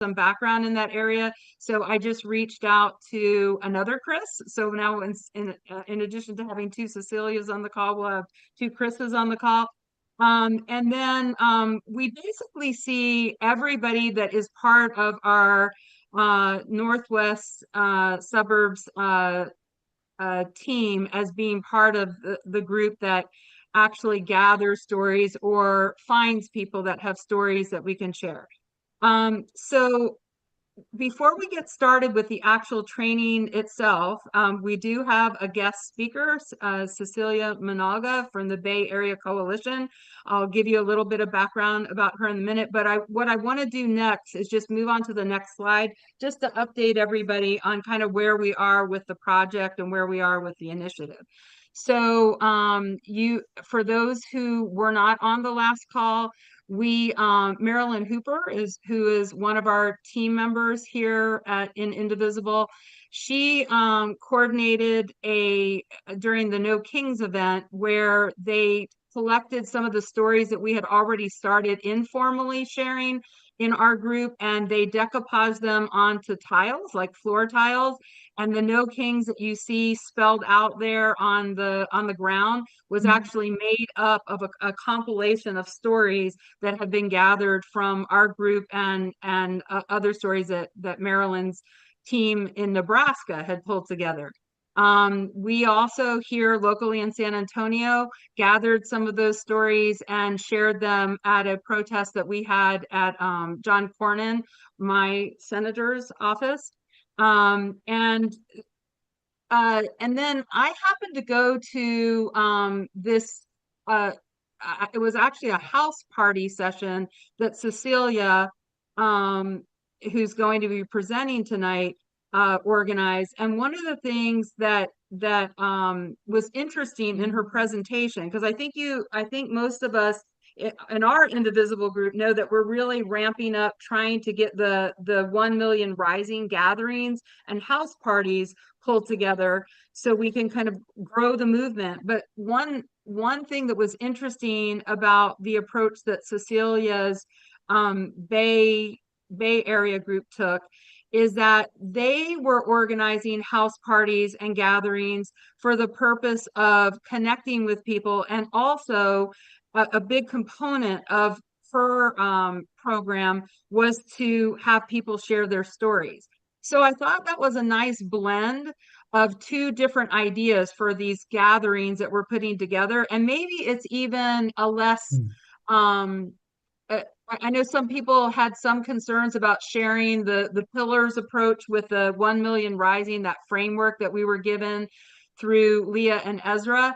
some background in that area. So I just reached out to another Chris. So now in addition to having two Cecilias on the call, we'll have two Chris's on the call. And then we basically see everybody that is part of our Northwest suburbs team as being part of the group that actually gathers stories or finds people that have stories that we can share. So before we get started with the actual training itself, we do have a guest speaker, Cecilia Minalga from the Bay Area Coalition. I'll give you a little bit of background about her in a minute, but what I want to do next is just move on to the next slide, just to update everybody on kind of where we are with the project and where we are with the initiative. So for those who were not on the last call, Marilyn Hooper who is one of our team members here in Indivisible. She coordinated during the No Kings event where they collected some of the stories that we had already started informally sharing in our group, and they decoupaged them onto tiles, like floor tiles. And the No Kings that you see spelled out there on the ground was actually made up of a compilation of stories that have been gathered from our group and other stories that Marilyn's team in Nebraska had pulled together. We also here locally in San Antonio gathered some of those stories and shared them at a protest that we had at John Cornyn, my senator's office. And then I happened to go to this it was actually a house party session that Cecilia, who's going to be presenting tonight, organized. And one of the things that was interesting in her presentation, because I think most of us in our Indivisible group know that we're really ramping up trying to get the 1 million rising gatherings and house parties pulled together so we can kind of grow the movement. But one thing that was interesting about the approach that Cecilia's Bay Area group took is that they were organizing house parties and gatherings for the purpose of connecting with people, and also a big component of her program was to have people share their stories. So I thought that was a nice blend of two different ideas for these gatherings that we're putting together. And maybe it's even a less, I know some people had some concerns about sharing the pillars approach with the 1 million rising, that framework that we were given through Leah and Ezra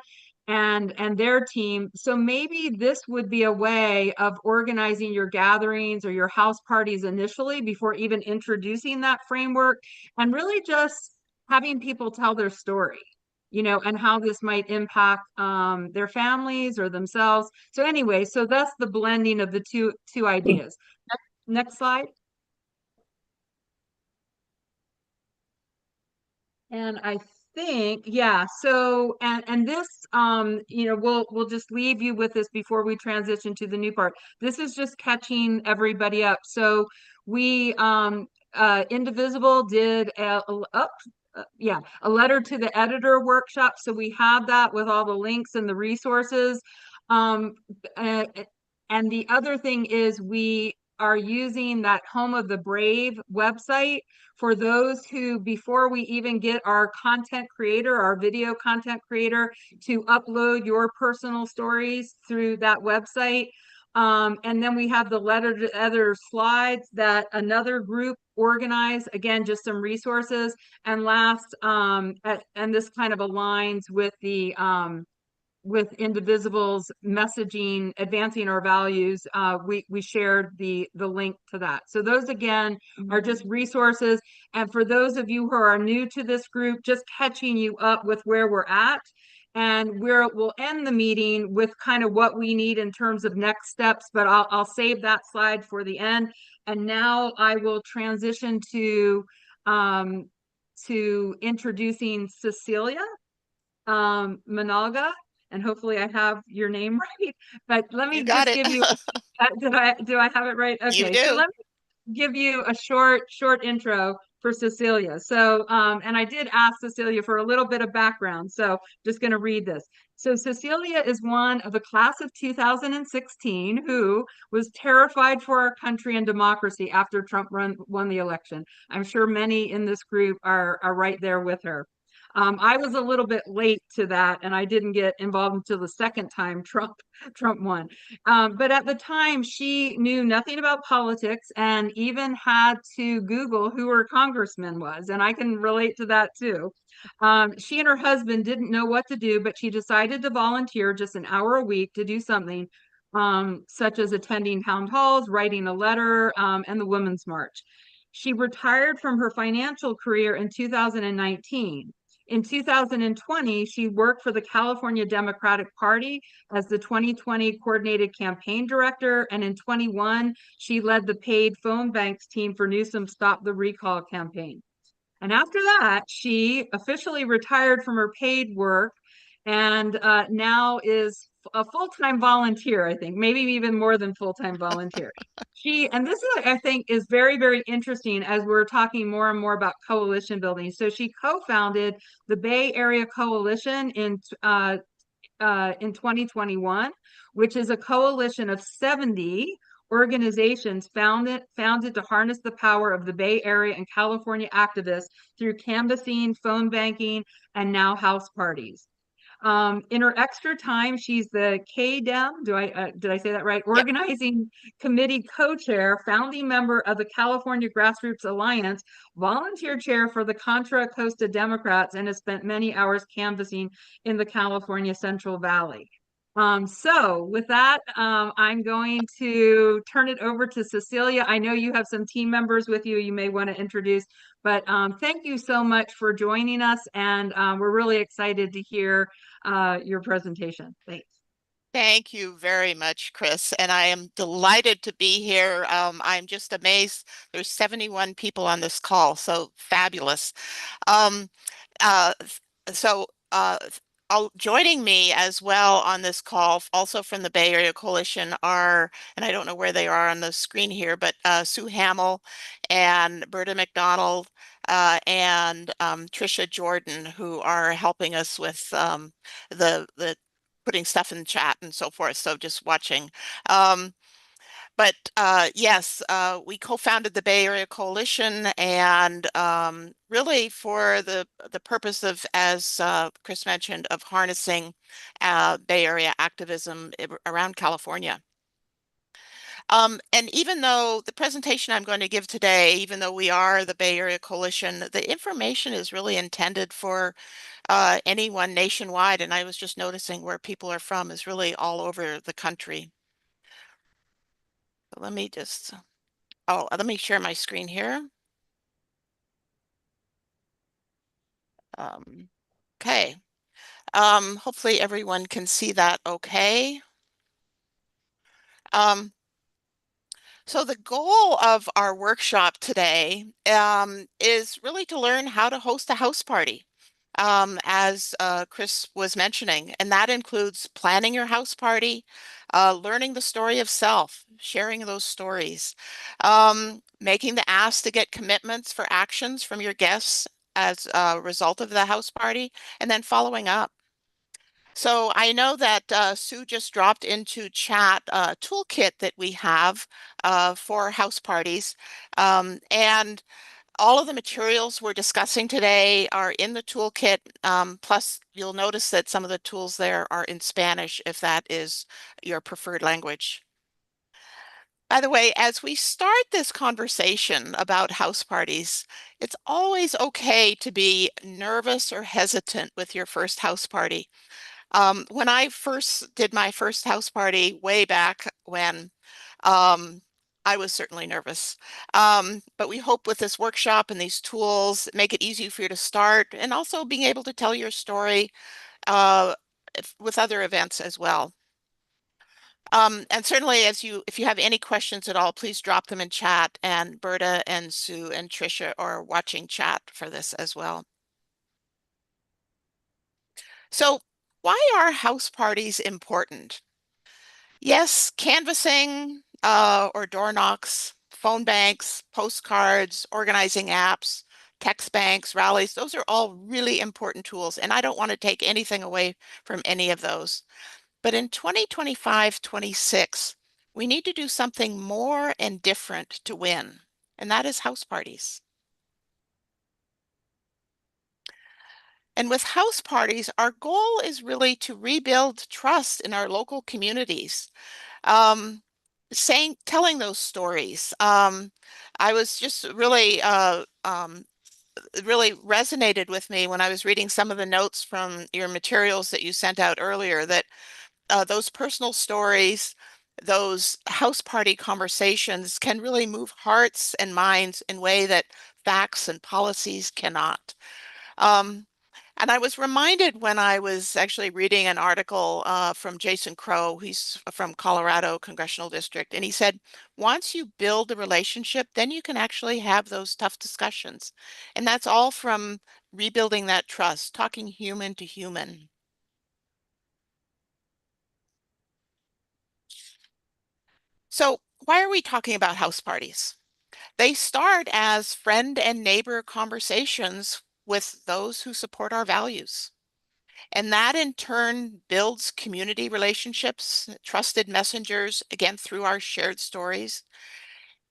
and their team. So maybe this would be a way of organizing your gatherings or your house parties initially before even introducing that framework, and really just having people tell their story, and how this might impact their families or themselves. So anyway, so that's the blending of the two ideas. Next slide. And I think, yeah, so and this we'll just leave you with this before we transition to the new part. This is just catching everybody up. So we Indivisible did a letter to the editor workshop. So we have that with all the links and the resources. And the other thing is we are using that Home of the Brave website for those who, before we even get our content creator, our video content creator, to upload your personal stories through that website. And then we have the letter to editor slides that another group organized, again, just some resources. And last, and this kind of aligns with the with Indivisible's messaging, advancing our values, we shared the link to that. So those, again, are just resources. And for those of you who are new to this group, just catching you up with where we're at. And we'll end the meeting with kind of what we need in terms of next steps, but I'll save that slide for the end. And now I will transition to introducing Cecilia Minalga. And hopefully I have your name right, but let me just give you, do I have it right? Okay. You do. give you a short intro for Cecilia. So, and I did ask Cecilia for a little bit of background. So just going to read this. So Cecilia is one of the class of 2016 who was terrified for our country and democracy after Trump won the election. I'm sure many in this group are right there with her. I was a little bit late to that, and I didn't get involved until the second time Trump won. But at the time, she knew nothing about politics and even had to Google who her congressman was. And I can relate to that too. She and her husband didn't know what to do, but she decided to volunteer just an hour a week to do something, such as attending town halls, writing a letter, and the Women's March. She retired from her financial career in 2019. In 2020, she worked for the California Democratic Party as the 2020 coordinated campaign director. And in 21, she led the paid phone banks team for Newsom's Stop the Recall campaign. And after that, she officially retired from her paid work and now is a full-time volunteer, I think, maybe even more than full-time volunteer. And this is, I think, is very, very interesting as we're talking more and more about coalition building. So she co-founded the Bay Area Coalition in 2021, which is a coalition of 70 organizations founded to harness the power of the Bay Area and California activists through canvassing, phone banking, and now house parties. In her extra time, she's the KDEM, did I say that right? Yep. Organizing Committee co-chair, founding member of the California Grassroots Alliance, volunteer chair for the Contra Costa Democrats, and has spent many hours canvassing in the California Central Valley. So with that, I'm going to turn it over to Cecilia. I know you have some team members with you may want to introduce, but thank you so much for joining us. And we're really excited to hear your presentation. Thanks. Thank you very much, Chris. And I am delighted to be here. I'm just amazed. There's 71 people on this call, so fabulous. Um, uh, so joining me as well on this call, also from the Bay Area Coalition, are, and I don't know where they are on the screen here, but Sue Hamill and Berta McDonald and Tricia Jordan, who are helping us with the putting stuff in the chat and so forth. So just watching. But yes, we co-founded the Bay Area Coalition, and really for the purpose of, as Chris mentioned, of harnessing Bay Area activism around California. And even though the presentation I'm going to give today, even though we are the Bay Area Coalition, the information is really intended for anyone nationwide. And I was just noticing where people are from is really all over the country. So let me just, let me share my screen here. Okay. Hopefully everyone can see that okay. So the goal of our workshop today is really to learn how to host a house party, as Chris was mentioning, and that includes planning your house party, learning the story of self, sharing those stories, making the ask to get commitments for actions from your guests as a result of the house party, and then following up. So I know that Sue just dropped into chat a toolkit that we have for house parties. And all of the materials we're discussing today are in the toolkit. Plus, you'll notice that some of the tools there are in Spanish if that is your preferred language. By the way, as we start this conversation about house parties, it's always okay to be nervous or hesitant with your first house party. When I first did my first house party way back when, I was certainly nervous. But we hope with this workshop and these tools, make it easy for you to start, and also being able to tell your story with other events as well. And certainly if you have any questions at all, please drop them in chat, and Berta and Sue and Tricia are watching chat for this as well. So why are house parties important? Yes, canvassing or door knocks, phone banks, postcards, organizing apps, text banks, rallies. Those are all really important tools, and I don't want to take anything away from any of those. But in 2025-26, we need to do something more and different to win, and that is house parties. And with house parties, our goal is really to rebuild trust in our local communities. Um, telling those stories. I was just really resonated with me when I was reading some of the notes from your materials that you sent out earlier, that those personal stories, those house party conversations can really move hearts and minds in a way that facts and policies cannot. Um, and I was reminded when I was actually reading an article from Jason Crow, he's from Colorado Congressional District, and he said, once you build a relationship, then you can actually have those tough discussions. And that's all from rebuilding that trust, talking human to human. So why are we talking about house parties? They start as friend and neighbor conversations with those who support our values. And that in turn builds community relationships, trusted messengers, again, through our shared stories.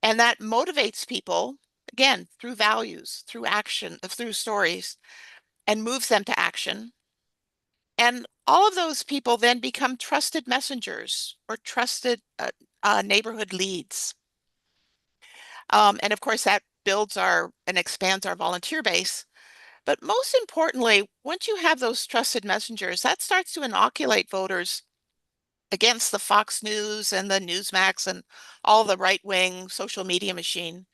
And that motivates people, again, through values, through action, through stories, and moves them to action. And all of those people then become trusted messengers or trusted neighborhood leads. And of course, that builds and expands our volunteer base. But most importantly, once you have those trusted messengers, that starts to inoculate voters against the Fox News and the Newsmax and all the right-wing social media machine,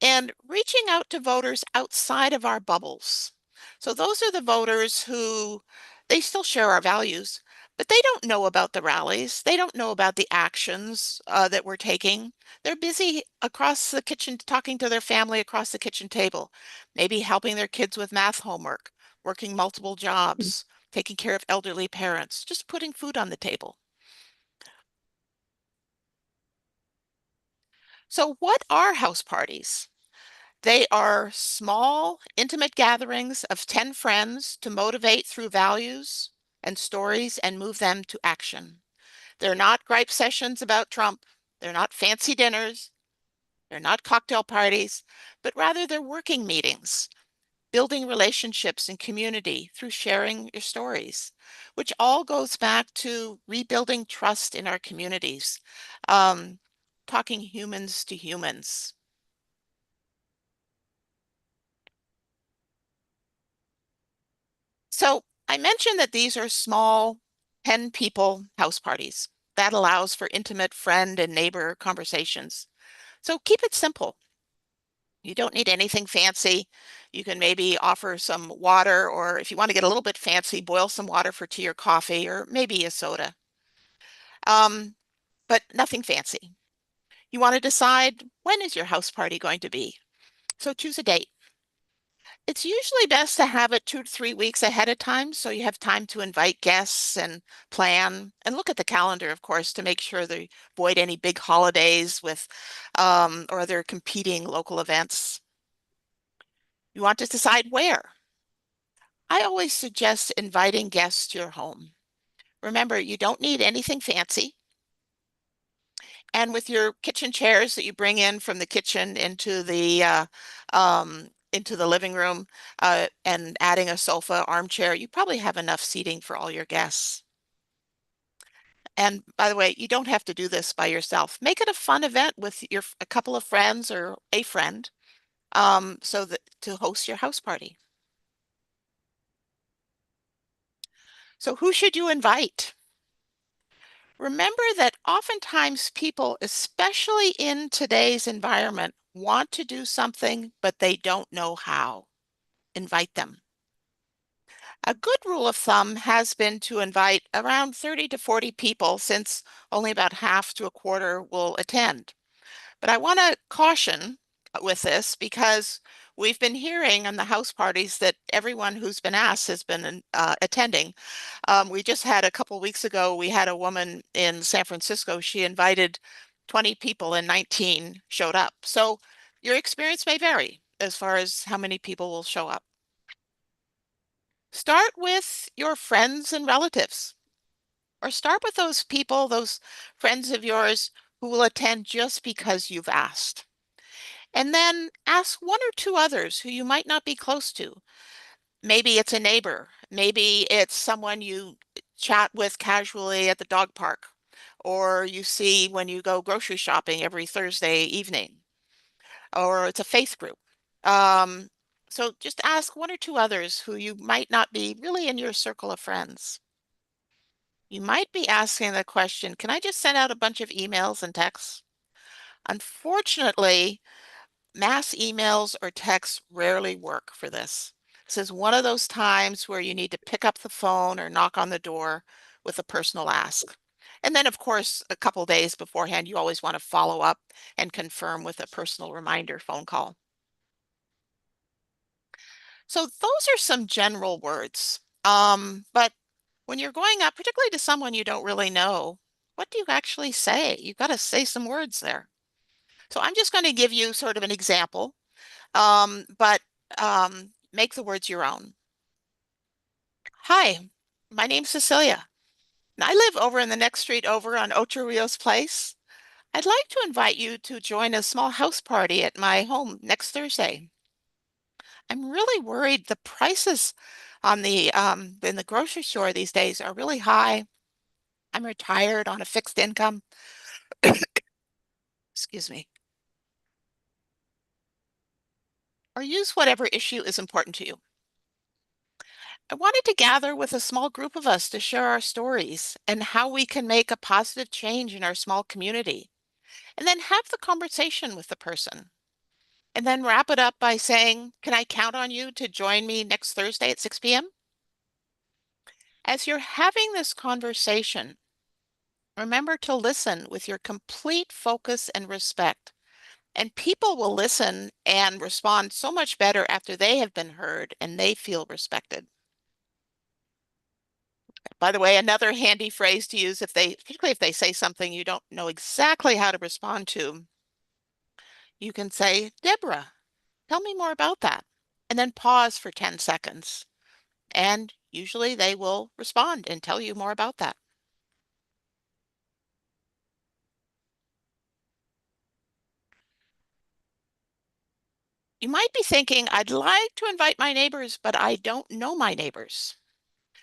and reaching out to voters outside of our bubbles. So those are the voters who, they still share our values, but they don't know about the rallies. They don't know about the actions that we're taking. They're busy across the kitchen, talking to their family across the kitchen table, maybe helping their kids with math homework, working multiple jobs, taking care of elderly parents, just putting food on the table. So what are house parties? They are small, intimate gatherings of 10 friends to motivate through values and stories and move them to action. They're not gripe sessions about Trump. They're not fancy dinners. They're not cocktail parties, but rather they're working meetings, building relationships and community through sharing your stories, which all goes back to rebuilding trust in our communities, um, talking humans to humans. So I mentioned that these are small 10 people house parties. That allows for intimate friend and neighbor conversations. So keep it simple. You don't need anything fancy. You can maybe offer some water, or if you want to get a little bit fancy, boil some water for tea or coffee, or maybe a soda. Um, but nothing fancy. You want to decide, when is your house party going to be? So choose a date. It's usually best to have it 2 to 3 weeks ahead of time so you have time to invite guests and plan and look at the calendar, of course, to make sure they avoid any big holidays with or other competing local events. You want to decide where. I always suggest inviting guests to your home. Remember, you don't need anything fancy. And with your kitchen chairs that you bring in from the kitchen into the living room, and adding a sofa, armchair, you probably have enough seating for all your guests. And by the way, you don't have to do this by yourself. Make it a fun event with a couple of friends or a friend, so that to host your house party. So who should you invite? Remember that oftentimes people, especially in today's environment, want to do something, but they don't know how. Invite them. A good rule of thumb has been to invite around 30 to 40 people, since only about half to a quarter will attend. But I want to caution with this, because we've been hearing on the house parties that everyone who's been asked has been attending. We just had a couple weeks ago, we had a woman in San Francisco. She invited 20 people and 19 showed up. So your experience may vary as far as how many people will show up. Start with your friends and relatives, or start with those people, those friends of yours who will attend just because you've asked. And then ask one or two others who you might not be close to. Maybe it's a neighbor. Maybe it's someone you chat with casually at the dog park, or you see when you go grocery shopping every Thursday evening, or it's a faith group. Um, so just ask one or two others who you might not be really in your circle of friends. You might be asking the question, can I just send out a bunch of emails and texts? Unfortunately, mass emails or texts rarely work for this. This is one of those times where you need to pick up the phone or knock on the door with a personal ask. And then, of course, a couple days beforehand, you always want to follow up and confirm with a personal reminder phone call. So those are some general words. But when you're going up, particularly to someone you don't really know, what do you actually say? You've got to say some words there. So I'm just going to give you sort of an example, but make the words your own. Hi, my name's Cecilia, and I live over in the next street over on Ocho Rios Place. I'd like to invite you to join a small house party at my home next Thursday. I'm really worried the prices on the in the grocery store these days are really high. I'm retired on a fixed income. Excuse me. Or use whatever issue is important to you. I wanted to gather with a small group of us to share our stories and how we can make a positive change in our small community. And then have the conversation with the person. And then wrap it up by saying, can I count on you to join me next Thursday at 6 p.m.? As you're having this conversation, remember to listen with your complete focus and respect. And people will listen and respond so much better after they have been heard and they feel respected. By the way, another handy phrase to use particularly if they say something you don't know exactly how to respond to, you can say, Deborah, tell me more about that. And then pause for 10 seconds. And usually they will respond and tell you more about that. You might be thinking, I'd like to invite my neighbors, but I don't know my neighbors.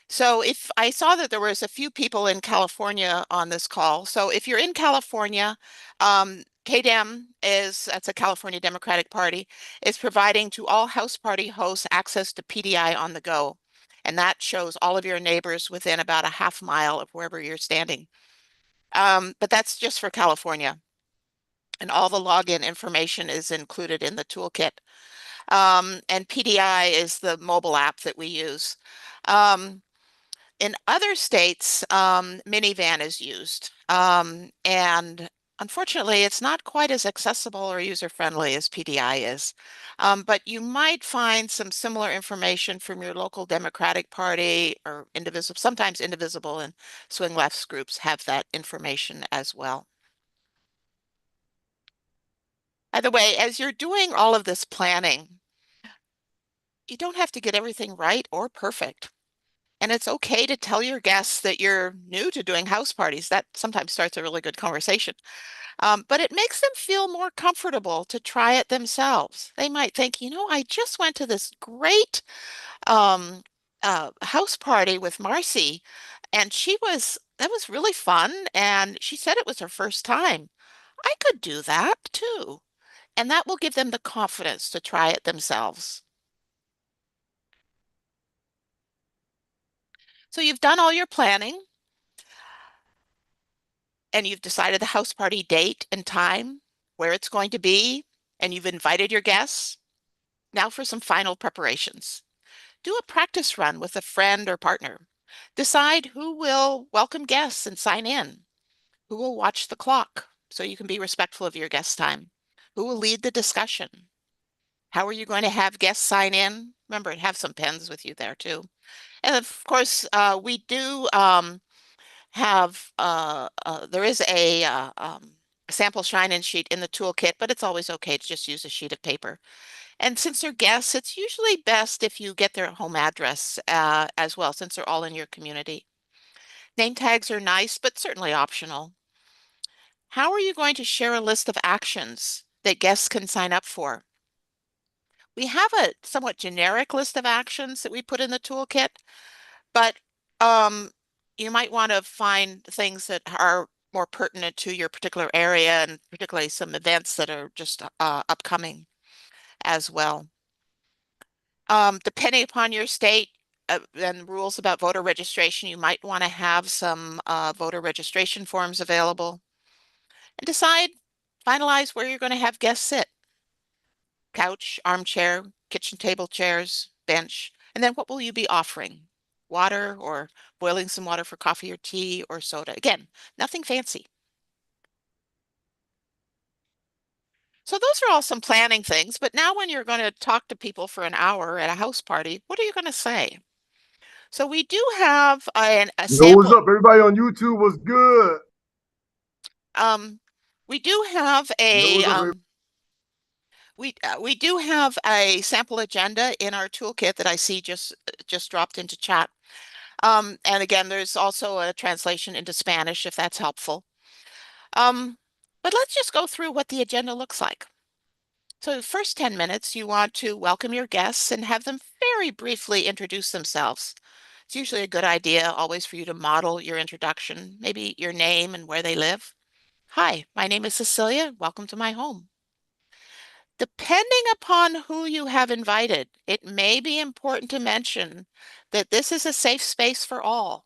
So if I saw that there was a few people in California on this call. So if you're in California, KDEM that's a California Democratic Party, is providing to all house party hosts access to PDI on the go. And that shows all of your neighbors within about a half mile of wherever you're standing. But that's just for California. And all the login information is included in the toolkit. And PDI is the mobile app that we use. In other states, minivan is used. And unfortunately, it's not quite as accessible or user-friendly as PDI is. But you might find some similar information from your local Democratic Party or Indivisible. Sometimes Indivisible and Swing Left's groups have that information as well. By the way, as you're doing all of this planning, you don't have to get everything right or perfect. And it's okay to tell your guests that you're new to doing house parties. That sometimes starts a really good conversation. But it makes them feel more comfortable to try it themselves. They might think, I just went to this great um, house party with Marcy, and that was really fun. And she said it was her first time. I could do that too. And that will give them the confidence to try it themselves. So you've done all your planning and you've decided the house party date and time, where it's going to be, and you've invited your guests. Now for some final preparations. Do a practice run with a friend or partner. Decide who will welcome guests and sign in, who will watch the clock so you can be respectful of your guest time, who will lead the discussion. How are you going to have guests sign in? Remember, have some pens with you there too. And of course, we do have there is a sample shine-in sheet in the toolkit, but it's always okay to just use a sheet of paper. And since they're guests, it's usually best if you get their home address as well, since they're all in your community. Name tags are nice, but certainly optional. How are you going to share a list of actions that guests can sign up for? We have a somewhat generic list of actions that we put in the toolkit, but you might want to find things that are more pertinent to your particular area and particularly some events that are just upcoming as well. Depending upon your state and rules about voter registration, you might want to have some voter registration forms available and finalize where you're going to have guests sit. Couch, armchair, kitchen table chairs, bench, and then what will you be offering? Water or boiling some water for coffee or tea or soda. Again, nothing fancy. So those are all some planning things, but now when you're going to talk to people for an hour at a house party, what are you going to say? So we do have a Yo, what's sample. up, everybody on YouTube? What's good? We do have Yo, a what's up, we do have a sample agenda in our toolkit that I see just dropped into chat. And again, there's also a translation into Spanish if that's helpful. But let's just go through what the agenda looks like. So the first 10 minutes, you want to welcome your guests and have them very briefly introduce themselves. It's usually a good idea always for you to model your introduction, maybe your name and where they live. Hi, my name is Cecilia. Welcome to my home. Depending upon who you have invited, it may be important to mention that this is a safe space for all.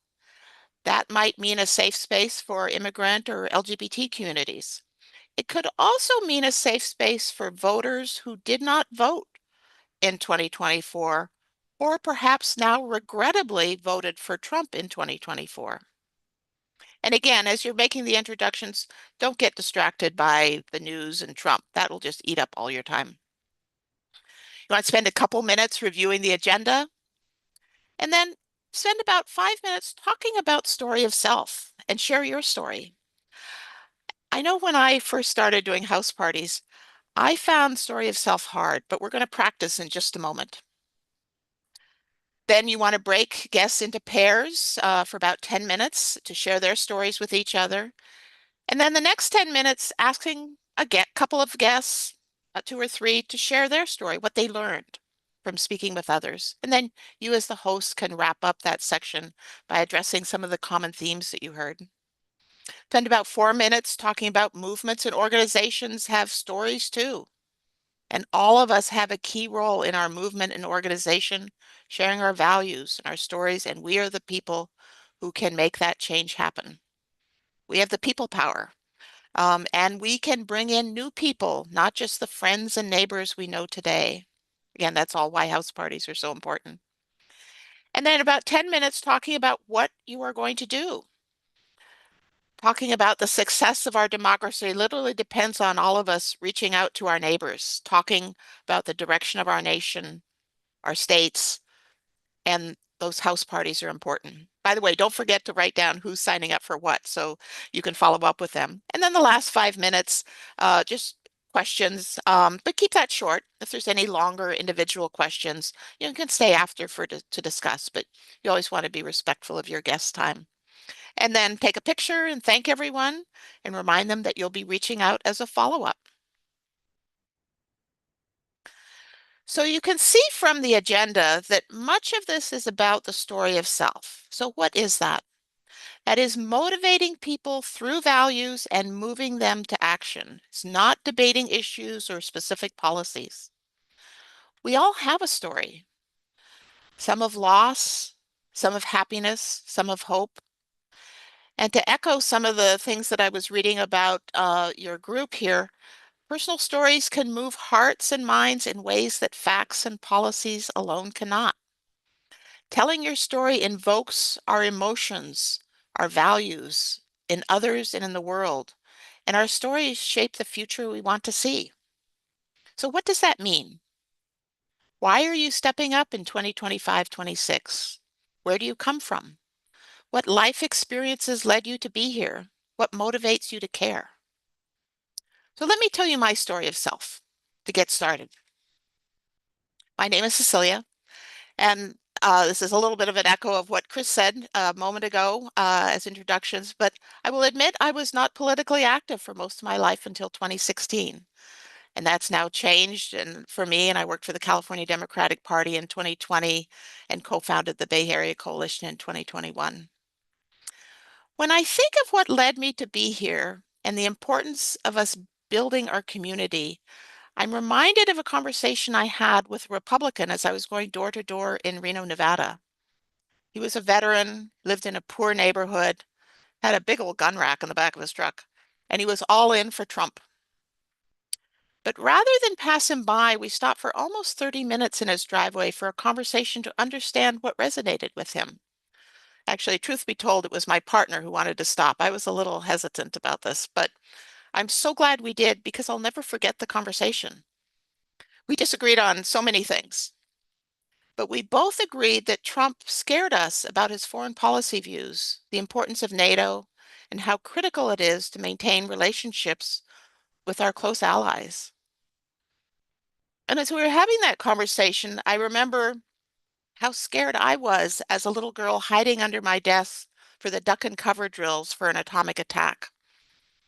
That might mean a safe space for immigrant or LGBT communities. It could also mean a safe space for voters who did not vote in 2024, or perhaps now regrettably voted for Trump in 2024. And again, as you're making the introductions, don't get distracted by the news and Trump. That'll just eat up all your time. You want to spend a couple minutes reviewing the agenda, and then spend about 5 minutes talking about story of self and share your story. I know when I first started doing house parties, I found story of self hard, but we're going to practice in just a moment. Then you want to break guests into pairs for about 10 minutes to share their stories with each other. And then the next 10 minutes asking a couple of guests, 2 or 3, to share their story, what they learned from speaking with others. And then you as the host can wrap up that section by addressing some of the common themes that you heard. Spend about 4 minutes talking about movements and organizations have stories too. And all of us have a key role in our movement and organization, sharing our values and our stories, and we are the people who can make that change happen. We have the people power, and we can bring in new people, not just the friends and neighbors we know today. Again, that's all why house parties are so important. And then about 10 minutes talking about what you are going to do. Talking about the success of our democracy literally depends on all of us reaching out to our neighbors, talking about the direction of our nation, our states, and those house parties are important. By the way, don't forget to write down who's signing up for what so you can follow up with them. And then the last 5 minutes, just questions, but keep that short. If there's any longer individual questions, you can stay after to discuss, but you always want to be respectful of your guest time. And then take a picture and thank everyone and remind them that you'll be reaching out as a follow-up. So you can see from the agenda that much of this is about the story of self. So what is that? That is motivating people through values and moving them to action. It's not debating issues or specific policies. We all have a story, some of loss, some of happiness, some of hope. And to echo some of the things that I was reading about your group here, personal stories can move hearts and minds in ways that facts and policies alone cannot. Telling your story invokes our emotions, our values in others and in the world, and our stories shape the future we want to see. So what does that mean? Why are you stepping up in 2025-26? Where do you come from? What life experiences led you to be here? What motivates you to care? So let me tell you my story of self to get started. My name is Cecilia, and this is a little bit of an echo of what Chris said a moment ago as introductions, but I will admit I was not politically active for most of my life until 2016. And that's now changed for me, and I worked for the California Democratic Party in 2020 and co-founded the Bay Area Coalition in 2021. When I think of what led me to be here and the importance of us building our community, I'm reminded of a conversation I had with a Republican as I was going door to door in Reno, Nevada. He was a veteran, lived in a poor neighborhood, had a big old gun rack in the back of his truck, and he was all in for Trump. But rather than pass him by, we stopped for almost 30 minutes in his driveway for a conversation to understand what resonated with him. Actually, truth be told, it was my partner who wanted to stop. I was a little hesitant about this, but I'm so glad we did because I'll never forget the conversation. We disagreed on so many things, but we both agreed that Trump scared us about his foreign policy views, the importance of NATO, and how critical it is to maintain relationships with our close allies. And as we were having that conversation, I remember how scared I was as a little girl hiding under my desk for the duck and cover drills for an atomic attack,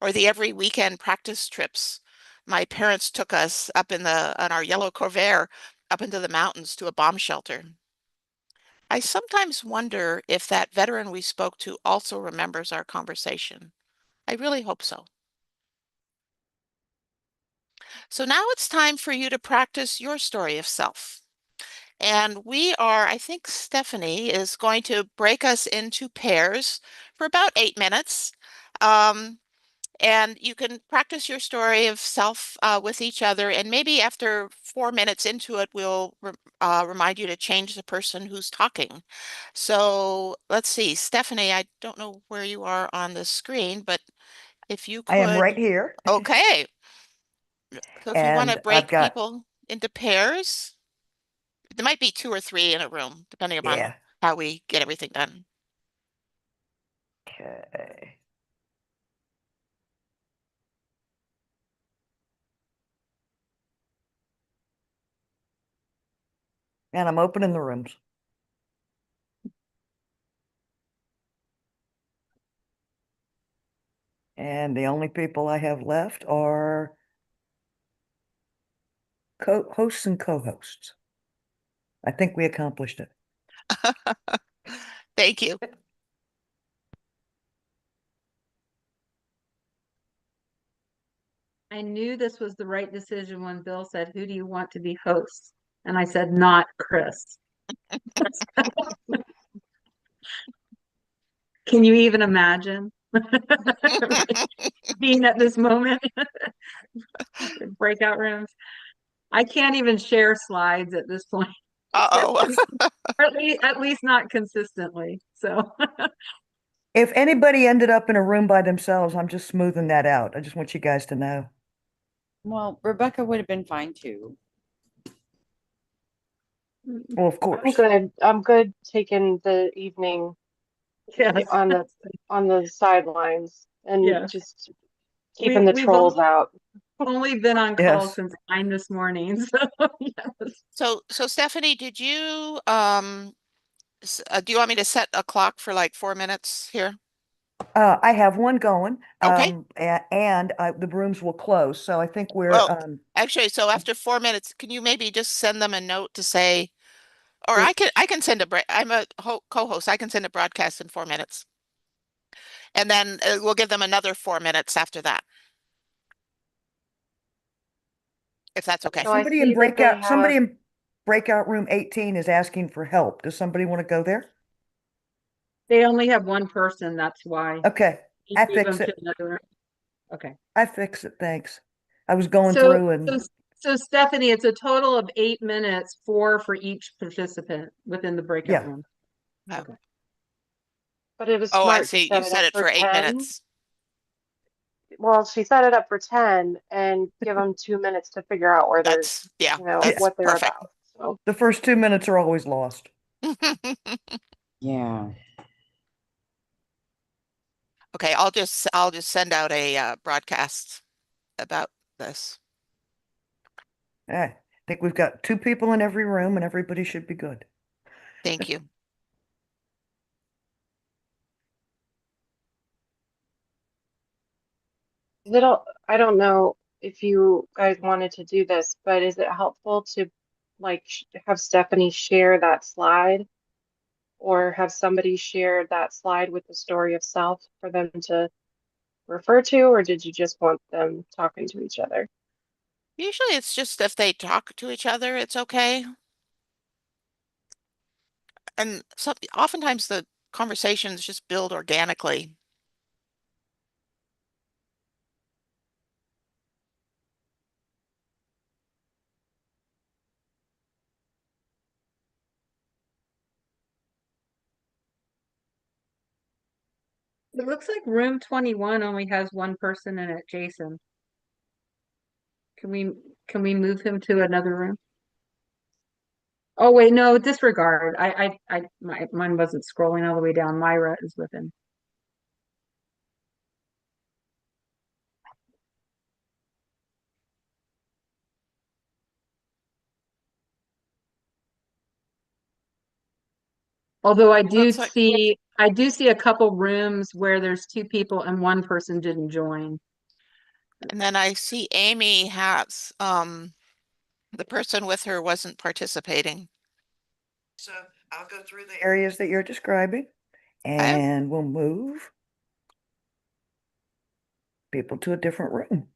or the every weekend practice trips my parents took us up on our yellow Corvair up into the mountains to a bomb shelter. I sometimes wonder if that veteran we spoke to also remembers our conversation. I really hope so. So now it's time for you to practice your story of self. And I think Stephanie is going to break us into pairs for about 8 minutes. And you can practice your story of self with each other. And maybe after 4 minutes into it, we'll remind you to change the person who's talking. So let's see, Stephanie, I don't know where you are on the screen, but if you I am right could, here. okay. So if you want to And I've break got, people into pairs, there might be 2 or 3 in a room, depending upon yeah. how we get everything done. Okay. And I'm opening the rooms. And the only people I have left are hosts and co-hosts. I think we accomplished it. Thank you. I knew this was the right decision when Bill said, "Who do you want to be host?" And I said, "Not Chris." Can you even imagine being at this moment? Breakout rooms. I can't even share slides at this point. Uh-oh. Or at least not consistently. So If anybody ended up in a room by themselves, I'm just smoothing that out. I just want you guys to know. Well, Rebecca would have been fine too. Well, of I'm course. good. I'm good taking the evening yes. on the sidelines and Yeah. just keeping the We've trolls out. only been on call Yes. since 9 this morning. So yes. So Stephanie, did you do you want me to set a clock for like 4 minutes here? I have one going. Okay. And the rooms will close. So I think we're Well, actually, so after 4 minutes, can you maybe just send them a note to say, or I can send I'm a co-host. I can send a broadcast in 4 minutes. And then we'll give them another 4 minutes after that. If that's okay. So I see that they have somebody in breakout room 18 is asking for help. Does somebody want to go there? They only have one person, that's why. Okay, You I move fix them to it. another room. Okay. I fix it. Thanks. I was going So, through and so Stephanie, it's a total of 8 minutes, 4 for each participant within the breakout yeah. room. Oh. Okay. but it was Oh, I smart to see. You set it set up it for for 8 10. minutes. Well, she set it up for 10 and give them 2 minutes to figure out where they're, Yeah, you know, that's what they're perfect. about. So The first 2 minutes are always lost. Yeah. Okay, I'll just send out a broadcast about this. I think we've got 2 people in every room and everybody should be good. Thank you. I don't know if you guys wanted to do this, but is it helpful to like have Stephanie share that slide or have somebody share that slide with the story of self for them to refer to, or did you just want them talking to each other? Usually it's just if they talk to each other, it's okay. And oftentimes the conversations just build organically. It looks like room 21 only has one person in it, Jason. Can we move him to another room? Oh wait, no, disregard. Mine wasn't scrolling all the way down. Myra is with him. Although I do Looks like, see a couple rooms where there's 2 people and one person didn't join. and then I see Amy has, the person with her wasn't participating. So I'll go through the areas that you're describing Okay. and we'll move people to a different room.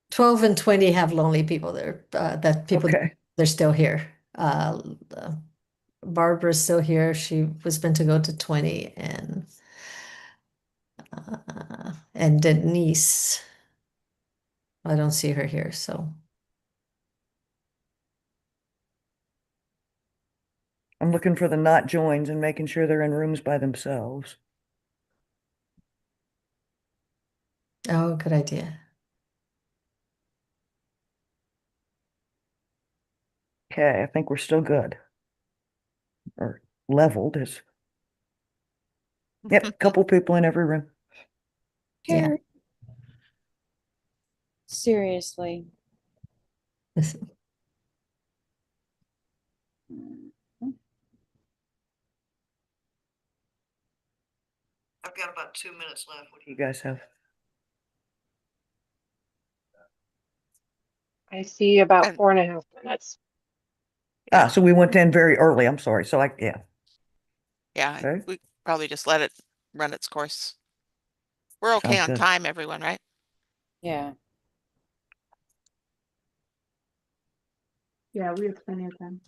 12 and 20 have lonely people there, that people, Okay. they're still here. Barbara's still here. She was meant to go to 20 and Denise, I don't see her here, so. I'm looking for the not joins and making sure they're in rooms by themselves. Oh, good idea. Okay, I think we're still good. Or leveled is. Yep, a couple people in every room. Yeah. Carrie, seriously. I've got about 2 minutes left. What do you guys have? I see about And 4.5 minutes. Ah, so we went in very early. I'm sorry. So yeah. yeah, Okay. we probably just let it run its course. We're okay Sounds on good. time, everyone, right? Yeah. Yeah, we have plenty of time.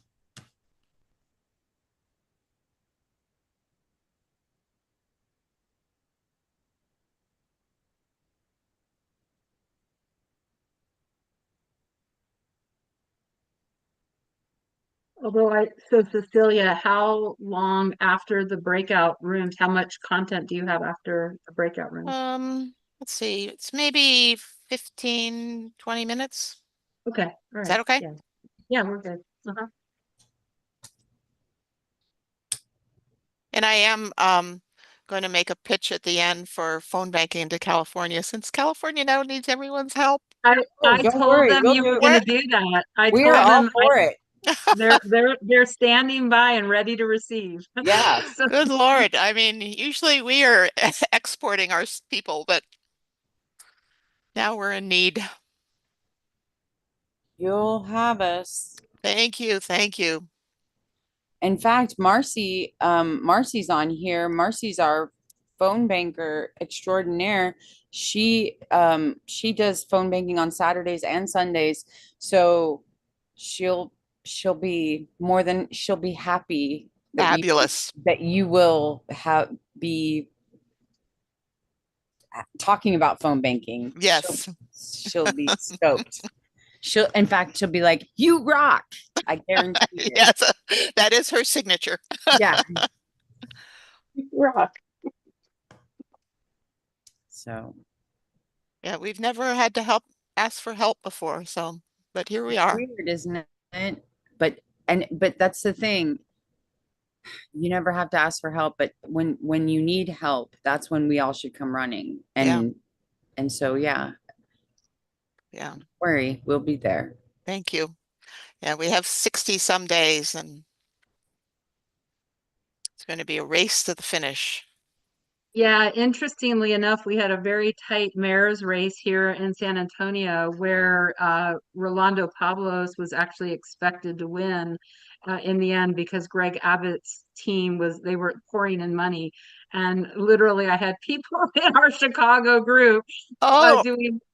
So Cecilia, how long after the breakout rooms, how much content do you have after the breakout rooms? Let's see, it's maybe 15, 20 minutes. Okay, all Is right. that okay? Yeah. Yeah, we're good. Uh-huh. And I am going to make a pitch at the end for phone banking to California, since California now needs everyone's help. I Don't told worry, them we'll you were do going to it. do that. I We told are all them for it. they're standing by and ready to receive. Yeah. So Good Lord. I mean, usually we are exporting our people, but now we're in need. You'll have us. Thank you. Thank you. In fact, Marcy's on here. Marcy's our phone banker extraordinaire. She does phone banking on Saturdays and Sundays. So she'll she'll be happy Fabulous. that you will be talking about phone banking. Yes. She'll be stoked. In fact, she'll be like, "You rock." I guarantee it. Yes, that is her signature. Yeah. Rock. So Yeah, we've never had to ask for help before, so but here we are. weird, isn't it? But that's the thing. You never have to ask for help, but when you need help, that's when we all should come running. Yeah. And And so, yeah, Yeah, don't worry, we'll be there. thank you. Yeah, we have 60 some days and it's going to be a race to the finish. Yeah, interestingly enough, we had a very tight mayor's race here in San Antonio where Rolando Pablos was actually expected to win in the end because Greg Abbott's team they were pouring in money. And literally I had people in our Chicago group Oh,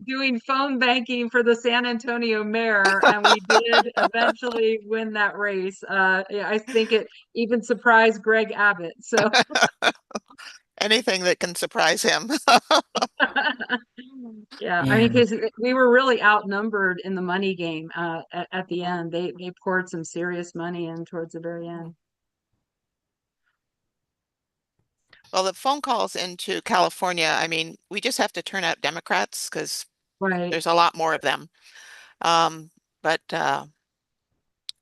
doing phone banking for the San Antonio mayor, and we did eventually win that race. Yeah, I think it even surprised Greg Abbott. So anything that can surprise him. yeah, I Yeah. mean, because we were really outnumbered in the money game at the end. They poured some serious money in towards the very end. Well, the phone calls into California, I mean, we just have to turn out Democrats because Right. there's a lot more of them. But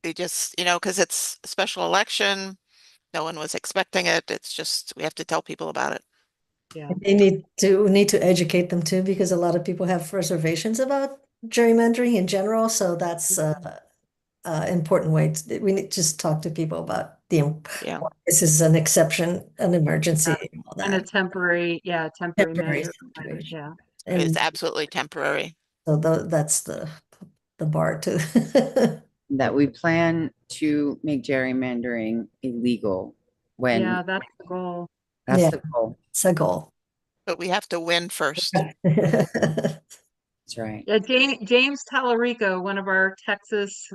we just, because it's a special election, no one was expecting it. It's just we have to tell people about it. Yeah. They need to educate them too, because a lot of people have reservations about gerrymandering in general. So that's important way we need to just talk to people about Yeah. this is an exception, an emergency, and all And a that temporary temporary measure. situation. Yeah. It's And absolutely temporary. so that's the bar to That we plan to make gerrymandering illegal when Yeah, that's the goal. that's Yeah. the goal. it's a goal. But we have to win first. That's right. Yeah, James Tallarico, one of our Texas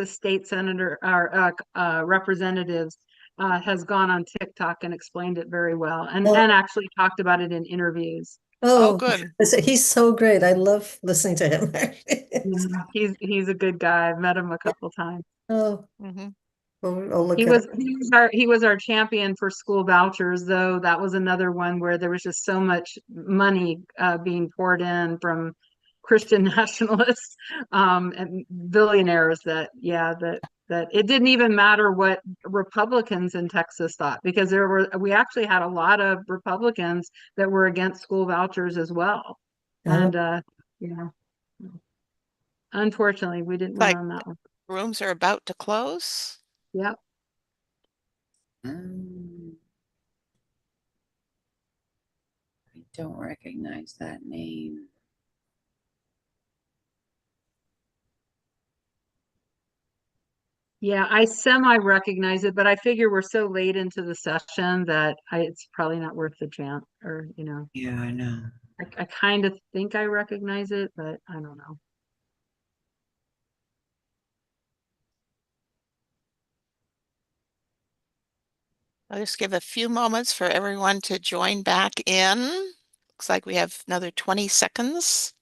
state senator our representatives, has gone on TikTok and explained it very well, and Oh, actually talked about it in interviews. Oh, oh, good. he's so great. I love listening to him. Yeah, he's a good guy. I've met him a couple times. Oh, Hmm. I'll look at it. He was our champion for school vouchers, though that was another one where there was just so much money being poured in from Christian nationalists and billionaires that that it didn't even matter what Republicans in Texas thought, because we actually had a lot of Republicans that were against school vouchers as well. Oh, And yeah, unfortunately we didn't win Like on that one. rooms are about to close. Yep. I don't recognize that name. Yeah, I semi recognize it, but I figure we're so late into the session that it's probably not worth the chant, or, Yeah, I know. I kind of think I recognize it, but I don't know. I'll just give a few moments for everyone to join back in. Looks like we have another 20 seconds.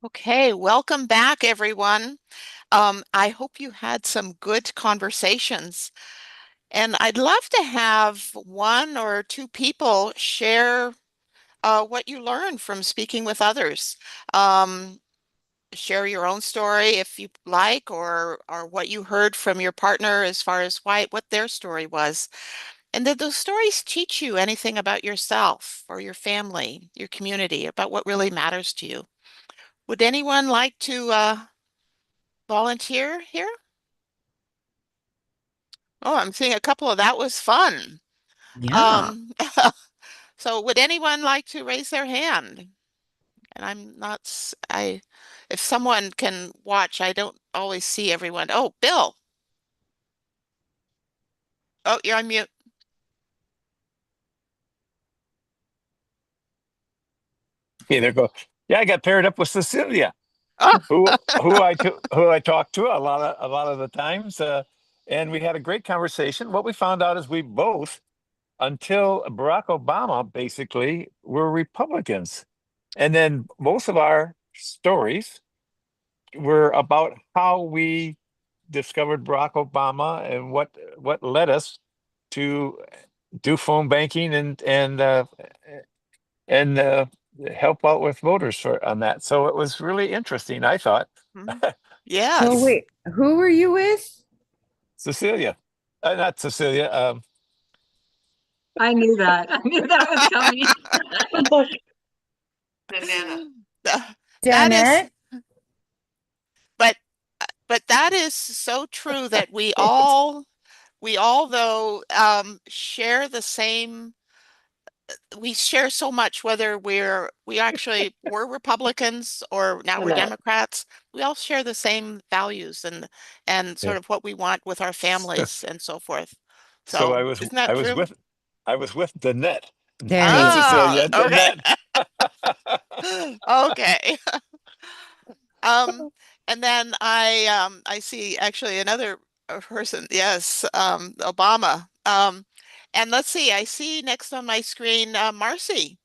Okay, welcome back, everyone. I hope you had some good conversations. And I'd love to have one or two people share what you learned from speaking with others. Share your own story if you like, or what you heard from your partner as far as what their story was. And did those stories teach you anything about yourself or your family, your community, about what really matters to you? Would anyone like to volunteer here? Oh, I'm seeing a couple of that was fun. Yeah. Um, so would anyone like to raise their hand? And I'm not, if someone can watch, I don't always see everyone. Oh, Bill. Oh, you're on mute. Hey, there go. Yeah, I got paired up with Cecilia, Oh, who I talked to a lot of the times, and we had a great conversation. What we found out is we both, until Barack Obama, basically were Republicans, and then most of our stories were about how we discovered Barack Obama and what led us to do phone banking and help out with voters on that. So it was really interesting, I thought. Mhm. So Yes. wait, who were you with? Cecilia, not Cecilia. I knew that. I knew that was coming. Look, That is, Danette? but that is so true that we all though share the same, we share so much, whether we actually were Republicans or now we're Jeanette. Democrats. We all share the same values and Yeah. sort of what we want with our families and so forth. So So isn't that true? I was with Danette, There not you go. Cecilia, Okay. Danette. Okay. Um, and then I see actually another person. Yes, Obama. And let's see, I see next on my screen, Marcy.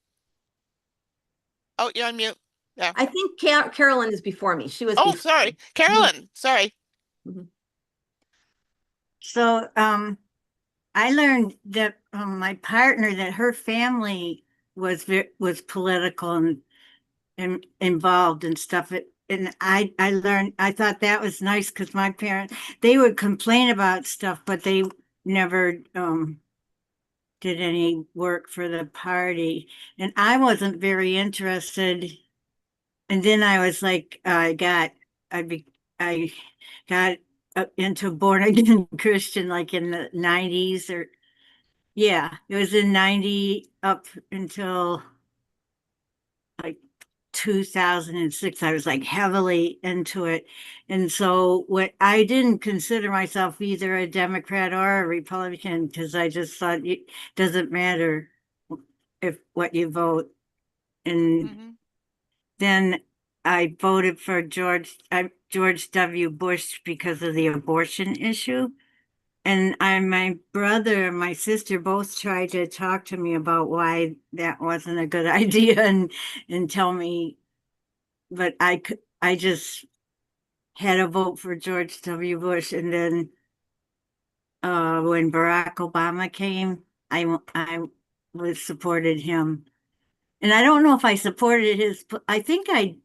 Oh, you're on mute. Yeah. I think Carolyn is before me. She was Oh, before. sorry, Carolyn. Sorry. So I learned that my partner, that her family was political and involved and stuff. And I learned, I thought that was nice because my parents, they would complain about stuff, but they never did any work for the party. And I wasn't very interested. And then I was like, I got into born again Christian like in the 90s, or yeah, it was in 90 up until like 2006. I was like heavily into it. And so what, I didn't consider myself either a Democrat or a Republican because I just thought it doesn't matter if what you vote. And Mhm. then I voted for George W. Bush because of the abortion issue. And my brother and my sister both tried to talk to me about why that wasn't a good idea and tell me, but I just had a vote for George W. Bush. And then when Barack Obama came, I was supported him. And I don't know if I supported I think I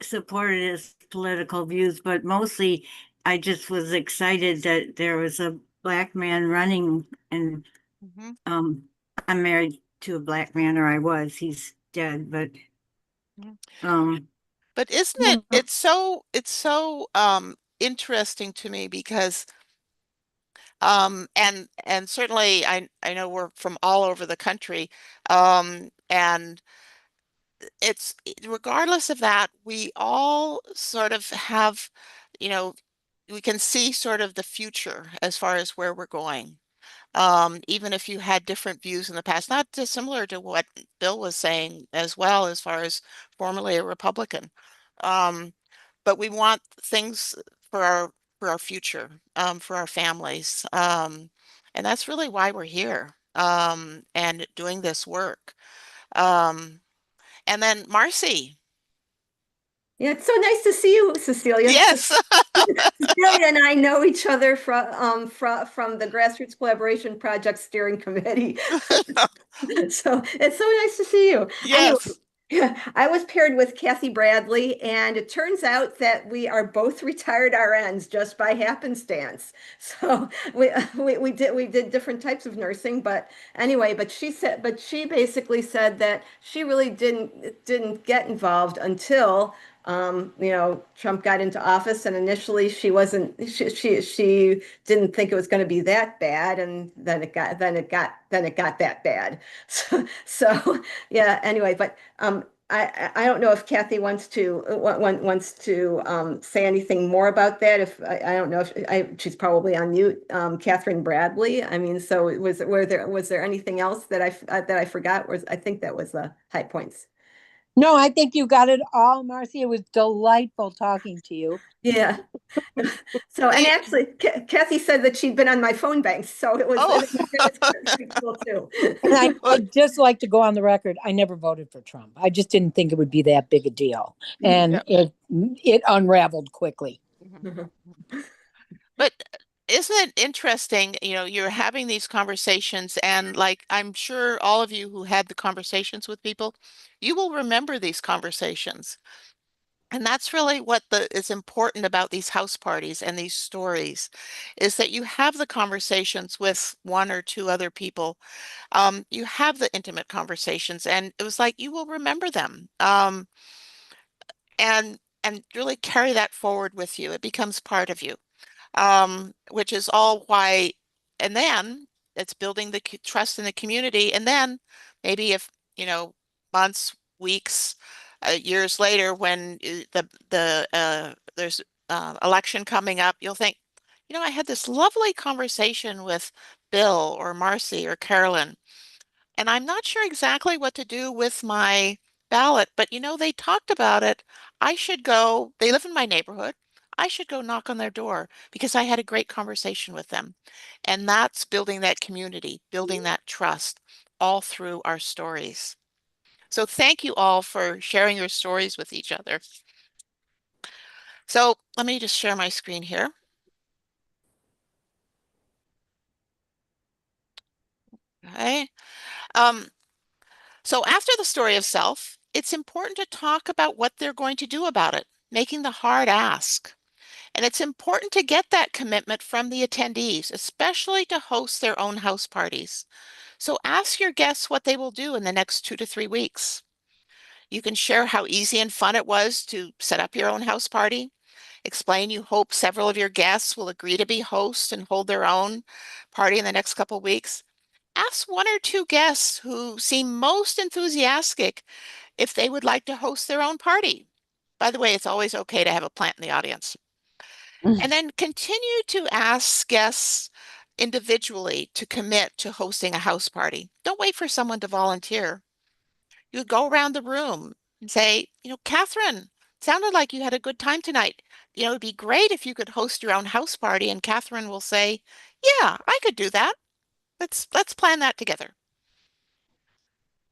supported his political views, but mostly I just was excited that there was a black man running. And Mhm. I'm married to a black man, or I was. He's dead, but Mhm. um But isn't yeah. it, it's so interesting to me because and certainly I know we're from all over the country, and it's regardless of that, we all sort of have, you know, we can see sort of the future as far as where we're going. Even if you had different views in the past, not dissimilar to what Bill was saying as well, as far as formerly a Republican. Um, but we want things for our future, for our families. And that's really why we're here, and doing this work. Um, and then Marcy. Yeah, it's so nice to see you, Cecilia. Yes. Cecilia and I know each other from the Grassroots Collaboration Project Steering Committee. So it's so nice to see you. Anyway, Yes. yeah, I was paired with Kathy Bradley, and it turns out that we are both retired RNs just by happenstance. So we did different types of nursing, but anyway, she basically said that she really didn't get involved until Trump got into office, and initially she didn't think it was going to be that bad, and then it got that bad. So yeah. Anyway, but I don't know if Kathy wants to say anything more about that. If I don't know if she's probably on mute. Catherine Bradley. I mean, so was there anything else that I forgot? I think that was the high points. No, I think you got it all, Marcy. It was delightful talking to you. Yeah. So, and actually, Kathy said that she'd been on my phone bank, so it was pretty cool too. And I'd just like to go on the record. I never voted for Trump. I just didn't think it would be that big a deal, and Yeah. it unraveled quickly. But isn't it interesting? You know, you're having these conversations, and like I'm sure all of you who had the conversations with people, you will remember these conversations. And that's really what is important about these house parties and these stories, is that you have the conversations with one or two other people. You have the intimate conversations, and it was like you will remember them. And really carry that forward with you. It becomes part of you, which is all why. And then it's building the trust in the community. And then maybe if, you know, months, weeks, years later, when there's election coming up, you'll think, you know, I had this lovely conversation with Bill or Marcy or Carolyn, and I'm not sure exactly what to do with my ballot, but you know, they talked about it. I should go, they live in my neighborhood. I should go knock on their door because I had a great conversation with them. And that's building that community, building that trust all through our stories. So thank you all for sharing your stories with each other. So let me just share my screen here. Okay. So after the story of self, it's important to talk about what they're going to do about it, making the hard ask. And it's important to get that commitment from the attendees, especially to host their own house parties. So ask your guests what they will do in the next 2 to 3 weeks. You can share how easy and fun it was to set up your own house party. Explain you hope several of your guests will agree to be hosts and hold their own party in the next couple of weeks. Ask 1 or 2 guests who seem most enthusiastic if they would like to host their own party. By the way, it's always okay to have a plant in the audience. And then continue to ask guests individually to commit to hosting a house party. Don't wait for someone to volunteer. You go around the room and say, you know, Catherine, sounded like you had a good time tonight. You know, it'd be great if you could host your own house party. And Catherine will say, yeah, I could do that. Let's plan that together.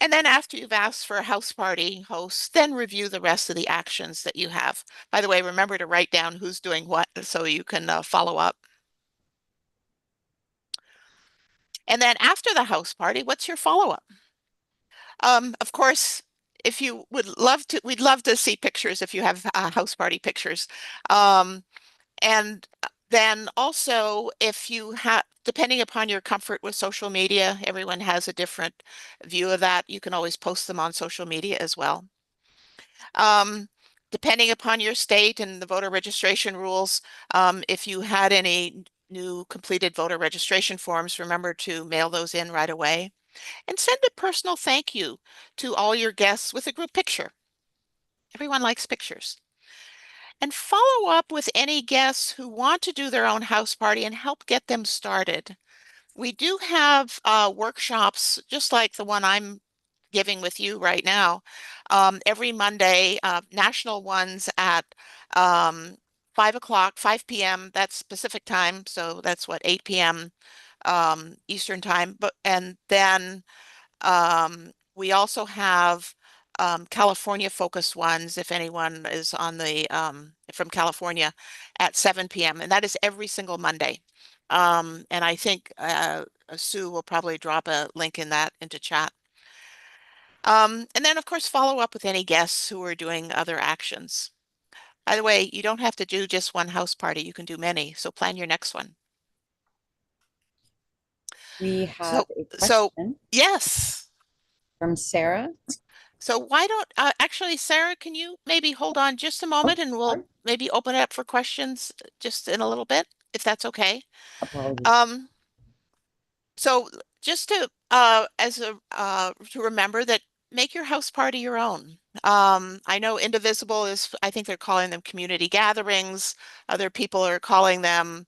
And then after you've asked for a house party host, then review the rest of the actions that you have. By the way, remember to write down who's doing what so you can follow up. And then after the house party, what's your follow-up? Of course, if you would love to, we'd love to see pictures if you have house party pictures. And then also, if you have, depending upon your comfort with social media, everyone has a different view of that. You can always post them on social media as well. Depending upon your state and the voter registration rules, if you had any new completed voter registration forms, remember to mail those in right away. And send a personal thank you to all your guests with a group picture. Everyone likes pictures. And follow up with any guests who want to do their own house party and help get them started. We do have workshops just like the one I'm giving with you right now, every Monday, national ones at 5 p.m. That's Pacific time, so that's what, 8 p.m. Eastern time. And then we also have California focused ones, if anyone is on the from California, at 7 p.m. And that is every single Monday. And I think Sue will probably drop a link in that into chat. And then, of course, follow up with any guests who are doing other actions. By the way, you don't have to do just one house party. You can do many. So plan your next one. We have a So question yes. from Sarah. So why don't, actually, Sarah, can you maybe hold on just a moment and we'll maybe open it up for questions just in a little bit, if that's okay. Apologies. So just to to remember that make your house party your own. I know Indivisible is, I think they're calling them community gatherings. Other people are calling them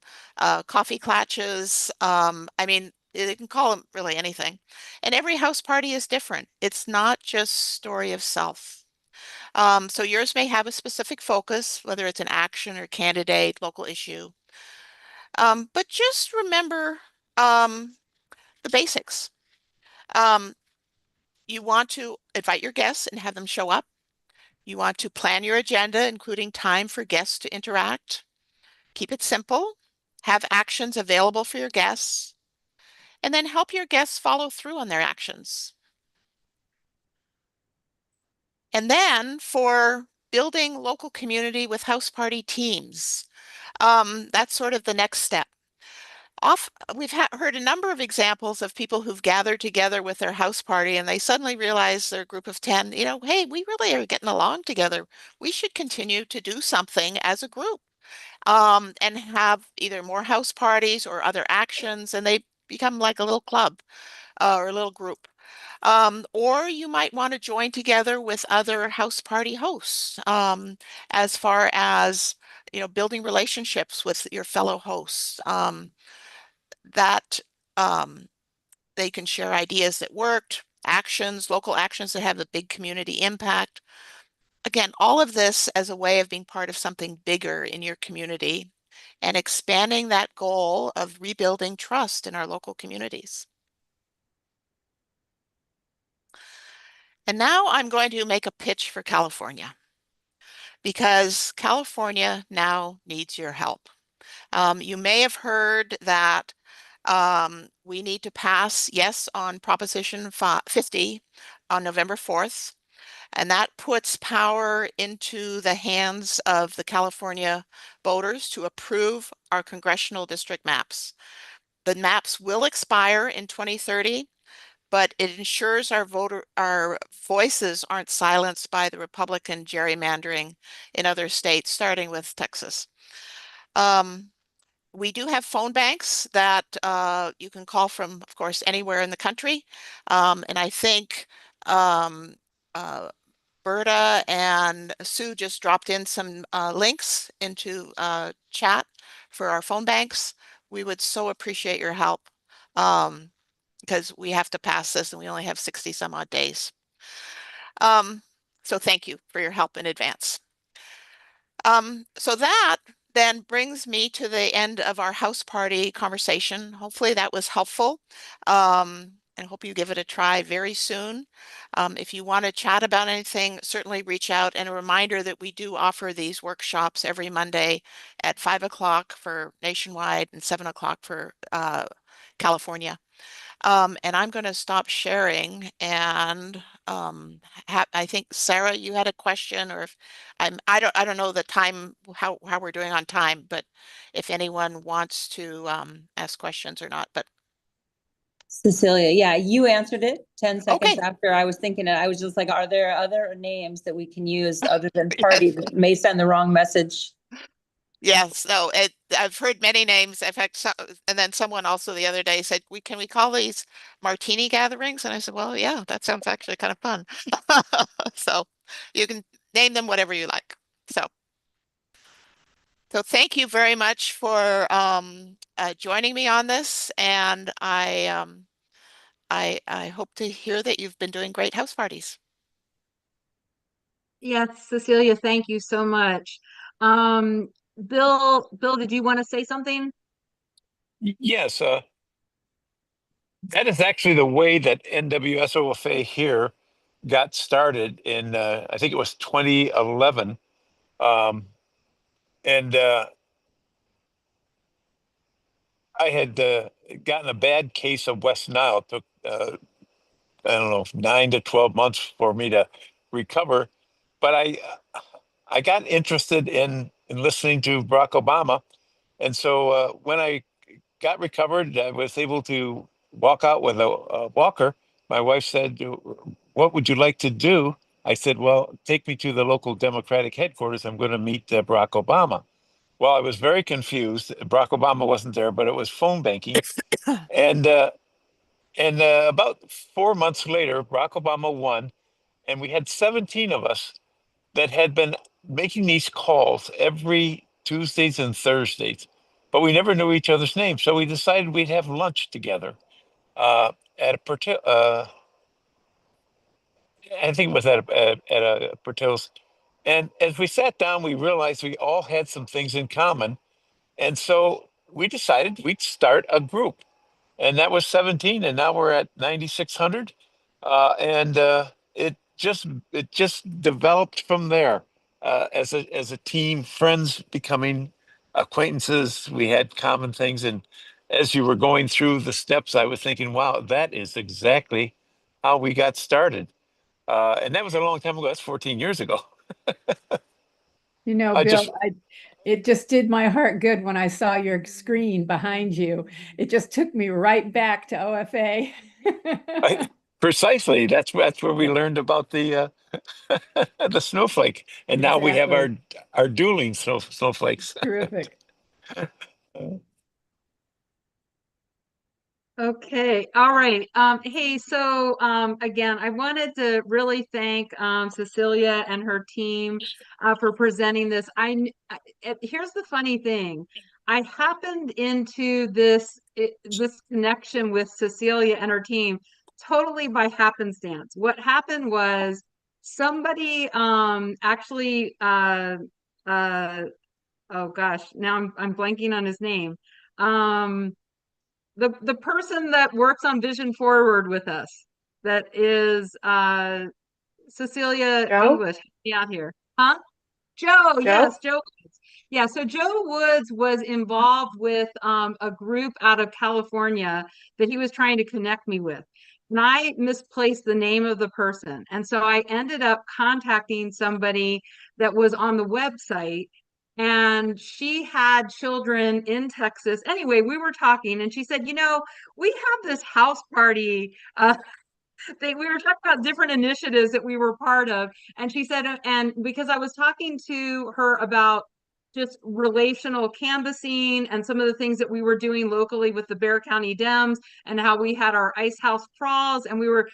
coffee clatches. I mean, they can call them really anything. And every house party is different. It's not just story of self. So yours may have a specific focus, whether it's an action or candidate, local issue. But just remember the basics. You want to invite your guests and have them show up. You want to plan your agenda, including time for guests to interact. Keep it simple. have actions available for your guests, and then help your guests follow through on their actions. And then for building local community with house party teams, that's sort of the next step. We've heard a number of examples of people who've gathered together with their house party and they suddenly realize their group of 10, hey, we really are getting along together. We should continue to do something as a group, and have either more house parties or other actions, and they become like a little club, or a little group. Or you might want to join together with other house party hosts, as far as, building relationships with your fellow hosts, that they can share ideas that worked, local actions that have a big community impact. Again, all of this as a way of being part of something bigger in your community and expanding that goal of rebuilding trust in our local communities. And now I'm going to make a pitch for California, because California now needs your help. You may have heard that we need to pass yes on Proposition 50 on November 4th, and that puts power into the hands of the California voters to approve our congressional district maps. The maps will expire in 2030, but it ensures our voices aren't silenced by the Republican gerrymandering in other states, starting with Texas. We do have phone banks that you can call from, of course, anywhere in the country. And I think Berta and Sue just dropped in some links into chat for our phone banks. We would so appreciate your help, because we have to pass this and we only have 60 some odd days. So thank you for your help in advance. So that then brings me to the end of our house party conversation. Hopefully that was helpful. And hope you give it a try very soon. If you want to chat about anything, certainly reach out. And a reminder that we do offer these workshops every Monday at 5 o'clock for nationwide and 7 o'clock for California. And I'm going to stop sharing, and I think Sarah, you had a question, or if I don't know the time, how we're doing on time, but if anyone wants to ask questions or not, but Cecilia, yeah, you answered it 10 seconds okay. after I was thinking it. I was just like, are there other names that we can use other than party that may send the wrong message? Yes, no, I've heard many names. In fact, and then someone also the other day said, can we call these martini gatherings? And I said, well, yeah, that sounds actually kind of fun. So you can name them whatever you like. So thank you very much for joining me on this, and I hope to hear that you've been doing great house parties. Yes, Cecilia, thank you so much. Bill, did you want to say something? Yes, that is actually the way that NWSOFA here got started in, I think it was 2011. And I had gotten a bad case of West Nile. It took, I don't know, 9 to 12 months for me to recover. But I got interested in listening to Barack Obama. And so when I got recovered, I was able to walk out with a walker. My wife said, what would you like to do? I said, well, take me to the local Democratic headquarters. I'm going to meet Barack Obama. Well, I was very confused. Barack Obama wasn't there, but it was phone banking. And about 4 months later, Barack Obama won, and we had 17 of us that had been making these calls every Tuesdays and Thursdays, but we never knew each other's names. So we decided we'd have lunch together at I think it was at a Portillo's. And as we sat down, we realized we all had some things in common. And so we decided we'd start a group. And that was 17, and now we're at 9,600. And it just developed from there, as a team, friends becoming acquaintances. We had common things. And as you were going through the steps, I was thinking, wow, that is exactly how we got started. And that was a long time ago. That's 14 years ago. You know, I Bill, just, it just did my heart good when I saw your screen behind you. It just took me right back to OFA. precisely. That's where we learned about the the snowflake, and now we have Exactly. our dueling snowflakes. Terrific. Okay, all right. Hey, so again, I wanted to really thank Cecilia and her team for presenting this. Here's the funny thing. I happened into this connection with Cecilia and her team totally by happenstance. What happened was somebody actually oh gosh, now I'm blanking on his name. The person that works on Vision Forward with us, that is Cecilia Joe? English, help me out here. Huh? Joe, Joe? yes, Joe. Yeah, so Joe Woods was involved with a group out of California that he was trying to connect me with. And I misplaced the name of the person. And so I ended up contacting somebody that was on the website, and she had children in Texas. Anyway, we were talking and she said, you know, we have this house party we were talking about different initiatives that we were part of. And she said, and because I was talking to her about just relational canvassing and some of the things that we were doing locally with the Bear County Dems, and how we had our ice house crawls, and we were,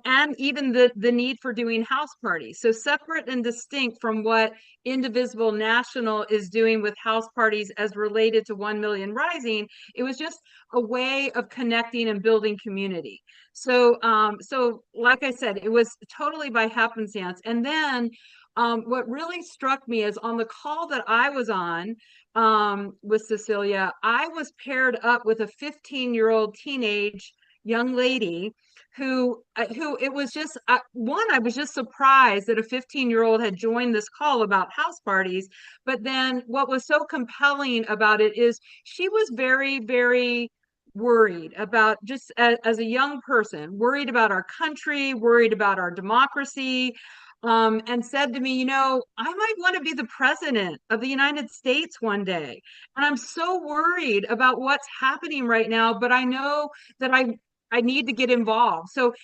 and even the need for doing house parties. So separate and distinct from what Indivisible National is doing with house parties as related to 1 Million Rising, it was just a way of connecting and building community. So, so like I said, it was totally by happenstance. And then what really struck me is on the call that I was on with Cecilia, I was paired up with a 15-year-old teenage young lady who it was just one, I was just surprised that a 15-year-old had joined this call about house parties. But then what was so compelling about it is she was very, very worried about, just as a young person, worried about our country, worried about our democracy, and said to me, you know, I might want to be the president of the United States one day. And I'm so worried about what's happening right now, but I know that I need to get involved. So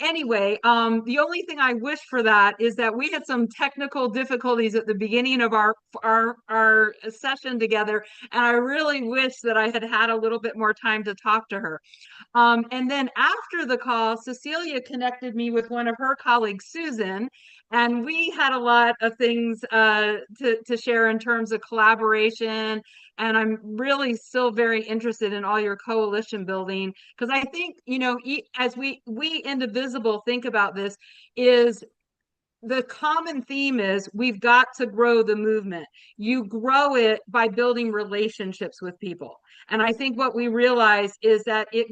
anyway, the only thing I wish for that is that we had some technical difficulties at the beginning of our session together, and I really wish that I had had a little bit more time to talk to her. And then after the call, Cecilia connected me with one of her colleagues, Susan, and we had a lot of things to share in terms of collaboration. And I'm really still very interested in all your coalition building, because I think, you know, as we Indivisible think about this, is the common theme is we've got to grow the movement. You grow it by building relationships with people. And I think what we realize is that it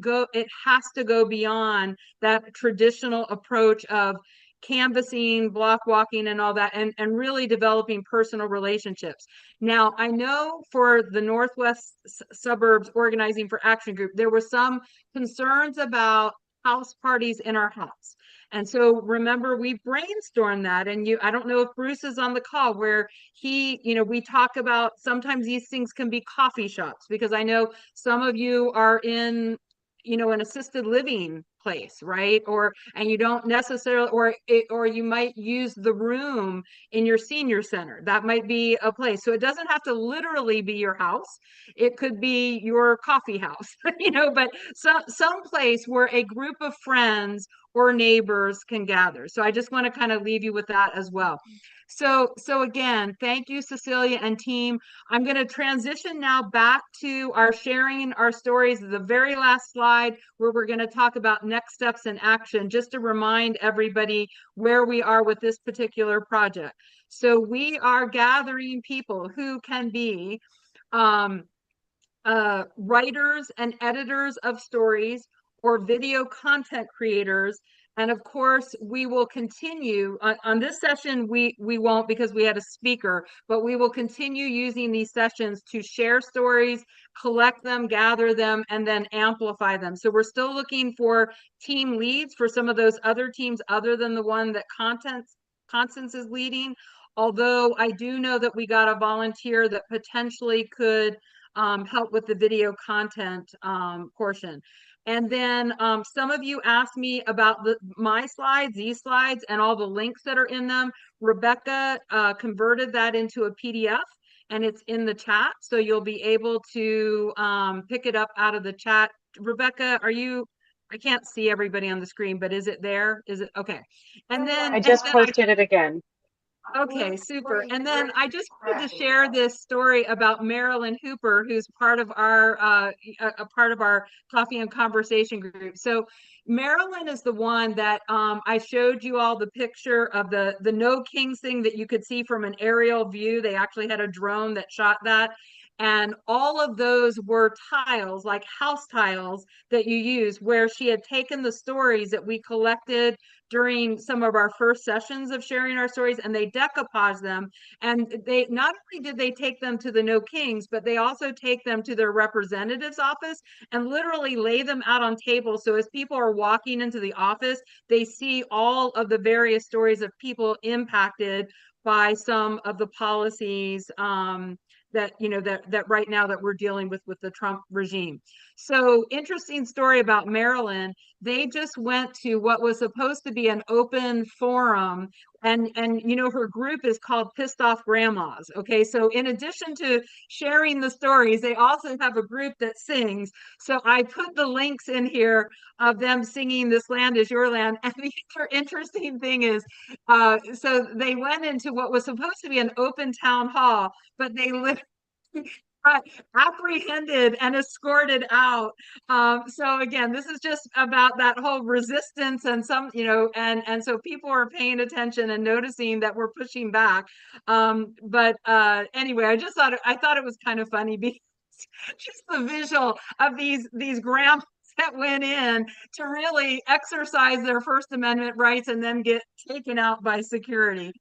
has to go beyond that traditional approach of canvassing, block walking, and all that, and really developing personal relationships. Now, I know for the Northwest Suburbs Organizing for Action Group, there were some concerns about house parties in our house. And so remember, we brainstormed that, and I don't know if Bruce is on the call, where he, you know, we talk about sometimes these things can be coffee shops, because I know some of you are in, you know, an assisted living place, right? And you don't necessarily, or you might use the room in your senior center. That might be a place. So it doesn't have to literally be your house. It could be your coffee house, you know, but some place where a group of friends or neighbors can gather. So I just want to kind of leave you with that as well. So again, thank you, Cecilia and team. I'm going to transition now back to our sharing our stories, the very last slide, where we're going to talk about next steps in action, just to remind everybody where we are with this particular project. So we are gathering people who can be writers and editors of stories, or video content creators And of course, we will continue on this session. We won't, because we had a speaker, but we will continue using these sessions to share stories, collect them, gather them, and then amplify them. So we're still looking for team leads for some of those other teams other than the one that Constance is leading. Although I do know that we got a volunteer that potentially could help with the video content portion. And then some of you asked me about my slides, these slides, and all the links that are in them. Rebecca converted that into a PDF, and it's in the chat. So you'll be able to pick it up out of the chat. Rebecca, I can't see everybody on the screen, but is it there? Is it okay? And then I just posted it again. Okay, super. And then I just wanted to share this story about Marilyn Hooper, who's part of our a part of our coffee and conversation group. So Marilyn is the one that I showed you all the picture of the No Kings thing that you could see from an aerial view. They actually had a drone that shot that. And all of those were tiles, like house tiles that you use, where she had taken the stories that we collected during some of our first sessions of sharing our stories, and they decoupage them. And they not only did they take them to the No Kings, but they also take them to their representative's office and literally lay them out on tables. So as people are walking into the office, they see all of the various stories of people impacted by some of the policies that that right now that we're dealing with the Trump regime. So interesting story about Maryland. They just went to what was supposed to be an open forum, and her group is called Pissed Off Grandmas. Okay, so in addition to sharing the stories, they also have a group that sings. So I put the links in here of them singing "This Land Is Your Land." And the other interesting thing is, so they went into what was supposed to be an open town hall, but they literally apprehended and escorted out. So again, this is just about that whole resistance and some, and so people are paying attention and noticing that we're pushing back. But anyway, I thought it was kind of funny because just the visual of these grandmas that went in to really exercise their First Amendment rights and then get taken out by security.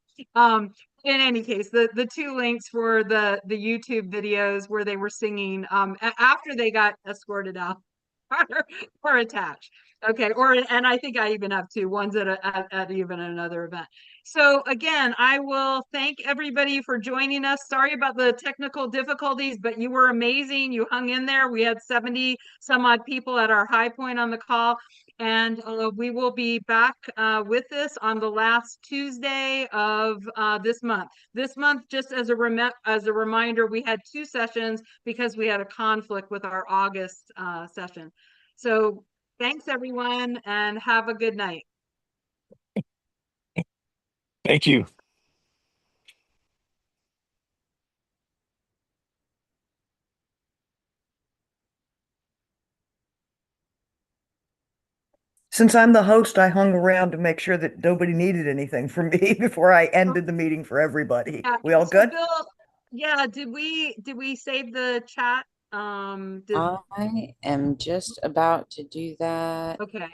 In any case, the two links for the YouTube videos where they were singing after they got escorted out are attached. Okay, and I think I even have two ones at even another event. So again, I will thank everybody for joining us. Sorry about the technical difficulties, but you were amazing. You hung in there. We had 70 some odd people at our high point on the call. And we will be back with this on the last Tuesday of this month. This month, just as a reminder, we had 2 sessions because we had a conflict with our August session. So thanks, everyone, and have a good night. Thank you. Since I'm the host, I hung around to make sure that nobody needed anything from me before I ended the meeting for everybody. We all good? Bill, yeah, did we save the chat? I am just about to do that. Okay.